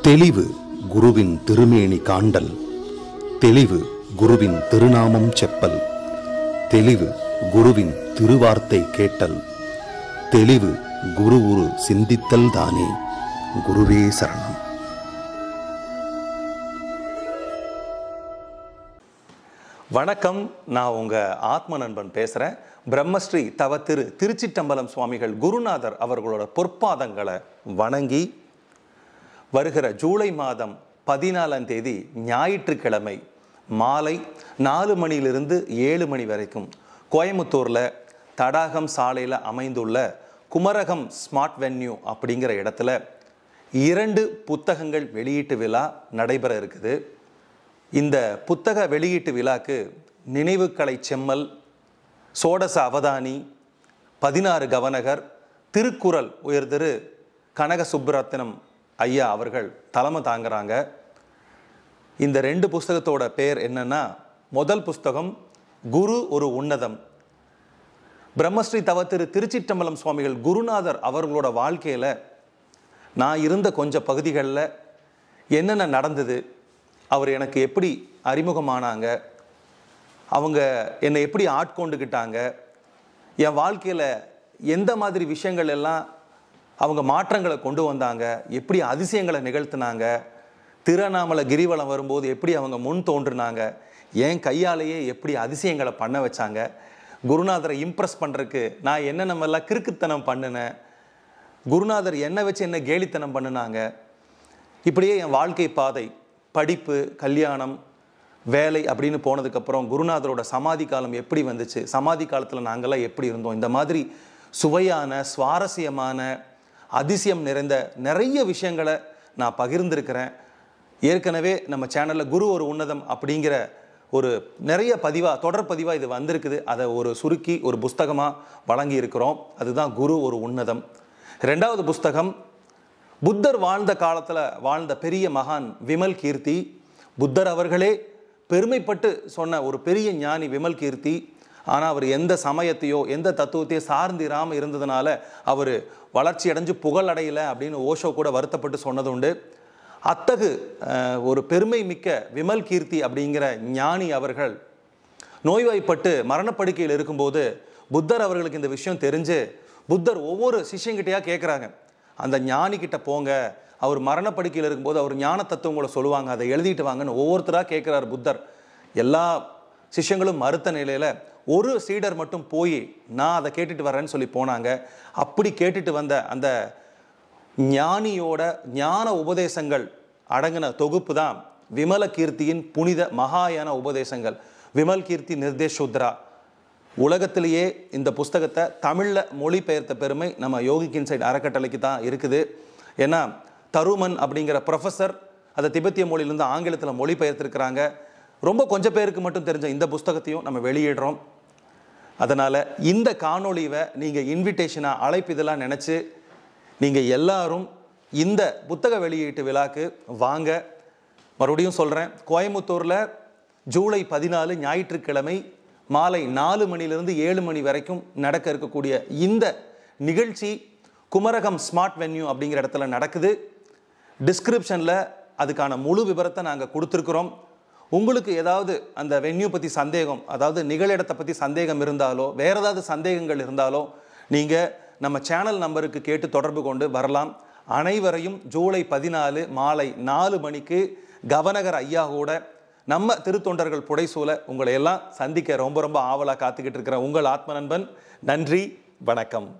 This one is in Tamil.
தெளிவு குருவின் திருமேனி காண்டல், தெளிவு குருவின் திருநாமம் செப்பல், தெளிவு குருவின் திருவார்த்தை கேட்டல், தெளிவு குரு உரு சிந்தித்தல் தானே. குருவே சரணம். வணக்கம், நான் உங்க ஆத்ம நண்பன் பேசுறேன். பிரம்மஸ்ரீ தவ திருச்சிட்டம்பலம் சுவாமிகள் குருநாதர் அவர்களோட பொற்பாதங்களை வணங்கி வருகிற ஜூலை மாதம் 14ஆம் தேதி ஞாயிற்றுக்கிழமை மாலை 4 மணியிலிருந்து 7 மணி வரைக்கும் கோயம்புத்தூரில் தடாகம் சாலையில் அமைந்துள்ள குமரகம் ஸ்மார்ட் வென்யூ அப்படிங்கிற இடத்துல 2 புத்தகங்கள் வெளியீட்டு விழா நடைபெற இருக்குது. இந்த புத்தக வெளியீட்டு விழாக்கு நினைவுக்கலை செம்மல், சோடச அவதானி, 16 கவனகர், திருக்குறள் உயர்திரு கனக சுப்புரத்தினம் ஐயா அவர்கள் தலைமை தாங்குறாங்க. இந்த 2 புஸ்தகத்தோட பேர் என்னன்னா, முதல் புஸ்தகம் குரு ஒரு உன்னதம். பிரம்மஸ்ரீ தவ திருச்சிட்டம்பலம் சுவாமிகள் குருநாதர் அவர்களோட வாழ்க்கையில் நான் இருந்த கொஞ்சம் பகுதிகளில் என்னென்ன நடந்தது, அவர் எனக்கு எப்படி அறிமுகமானாங்க, அவங்க என்னை எப்படி ஆட்கொண்டுக்கிட்டாங்க, என் வாழ்க்கையில் எந்த மாதிரி விஷயங்கள் எல்லாம் அவங்க மாற்றங்களை கொண்டு வந்தாங்க, எப்படி அதிசயங்களை நிகழ்த்தினாங்க, திருவண்ணாமலை கிரிவலம் வரும்போது எப்படி அவங்க முன் தோன்றுனாங்க, என் கையாலேயே எப்படி அதிசயங்களை பண்ண வச்சாங்க, குருநாதரை இம்ப்ரெஸ் பண்ணுறதுக்கு நான் என்னென்னமெல்லாம் கிறுக்குத்தனம் பண்ணினேன், குருநாதர் என்னை வச்சு என்ன கேலித்தனம் பண்ணினாங்க, இப்படியே என் வாழ்க்கை பாதை, படிப்பு, கல்யாணம், வேலை அப்படின்னு போனதுக்கப்புறம் குருநாதரோட சமாதி காலம் எப்படி வந்துச்சு, சமாதி காலத்தில் நாங்கள்லாம் எப்படி இருந்தோம், இந்த மாதிரி சுவையான, சுவாரஸ்யமான, அதிசயம் நிறைந்த நிறைய விஷயங்களை நான் பகிர்ந்திருக்கிறேன். ஏற்கனவே நம்ம சேனலில் குரு ஒரு உன்னதம் அப்படிங்கிற ஒரு நிறைய தொடர் பதிவாக இது வந்திருக்குது. அதை ஒரு சுருக்கி ஒரு புஸ்தகமாக வழங்கி இருக்கிறோம். அதுதான் குரு ஒரு உன்னதம். 2வது புஸ்தகம் புத்தர் வாழ்ந்த காலத்தில் வாழ்ந்த பெரிய மகான் விமல் கீர்த்தி. புத்தர் அவர்களே பெருமைப்பட்டு சொன்ன ஒரு பெரிய ஞானி விமல் கீர்த்தி. ஆனால் அவர் எந்த சமயத்தையோ எந்த தத்துவத்தையோ சார்ந்திராமல் இருந்ததுனால அவர் வளர்ச்சி அடைஞ்சு புகழ் அடையலை அப்படின்னு ஓஷோ கூட வருத்தப்பட்டு சொன்னது உண்டு. அத்தகு ஒரு பெருமை மிக்க விமல் கீர்த்தி அப்படிங்கிற ஞானி அவர்கள் நோய்வாய்ப்பட்டு மரணப்படுக்கையில் இருக்கும்போது புத்தர் அவர்களுக்கு இந்த விஷயம் தெரிஞ்சு புத்தர் ஒவ்வொரு சிஷ்யங்கிட்டையாக கேட்குறாங்க, அந்த ஞானிக்கிட்ட போங்க, அவர் மரணப்படுக்கையில் இருக்கும்போது அவர் ஞான தத்துவங்களை சொல்லுவாங்க, அதை எழுதிட்டு வாங்கன்னு ஒவ்வொருத்தராக கேட்குறாரு புத்தர். எல்லா சிஷ்யங்களும் மறுத்த நிலையில் ஒரு சீடர் மட்டும் போய் நான் அதை கேட்டுட்டு வரேன்னு சொல்லி போனாங்க. அப்படி கேட்டுட்டு வந்த அந்த ஞானியோட ஞான உபதேசங்கள் அடங்கின தொகுப்பு தான் விமல கீர்த்தியின் புனித மகாயான உபதேசங்கள், விமல் கீர்த்தி நிர்தேஷுத்ரா. உலகத்திலேயே இந்த புஸ்தகத்தை தமிழில் மொழிபெயர்த்த பெருமை நம்ம யோகிக் இன்சைட் அறக்கட்டளைக்கு தான் இருக்குது. ஏன்னா தருமன் அப்படிங்கிற ப்ரொஃபஸர் அதை திபெத்திய மொழியிலேருந்து ஆங்கிலத்தில் மொழிபெயர்த்திருக்கிறாங்க. ரொம்ப கொஞ்சம் பேருக்கு மட்டும் தெரிஞ்ச இந்த புஸ்தகத்தையும் நம்ம வெளியிடுறோம். அதனால் இந்த காணொளிவை நீங்கள் இன்விடேஷனாக, அழைப்பு இதெல்லாம் நினச்சி நீங்கள் எல்லாரும் இந்த புத்தக வெளியீட்டு விழாக்கு வாங்க. மறுபடியும் சொல்கிறேன், கோயம்புத்தூரில் ஜூலை 14 ஞாயிற்றுக்கிழமை மாலை 4 மணிலிருந்து 7 மணி வரைக்கும் நடக்க இருக்கக்கூடிய இந்த நிகழ்ச்சி குமரகம் ஸ்மார்ட் வென்யூ அப்படிங்கிற இடத்துல நடக்குது. டிஸ்கிரிப்ஷனில் அதுக்கான முழு விவரத்தை நாங்கள் கொடுத்துருக்குறோம். உங்களுக்கு ஏதாவது அந்த வென்யூ பற்றி சந்தேகம், அதாவது நிகழிடத்தை பற்றி சந்தேகம் இருந்தாலோ வேறு ஏதாவது சந்தேகங்கள் இருந்தாலோ நீங்கள் நம்ம சேனல் நம்பருக்கு கேட்டு தொடர்பு கொண்டு வரலாம். அனைவரையும் ஜூலை 14 மாலை 4 மணிக்கு கவனகர் ஐயா கூட நம்ம திருத்தொண்டர்கள் புடைசூழ உங்களை எல்லாம் சந்திக்க ரொம்ப ரொம்ப ஆவலாக காத்துக்கிட்டு இருக்கிற உங்கள் ஆத்ம நண்பன். நன்றி, வணக்கம்.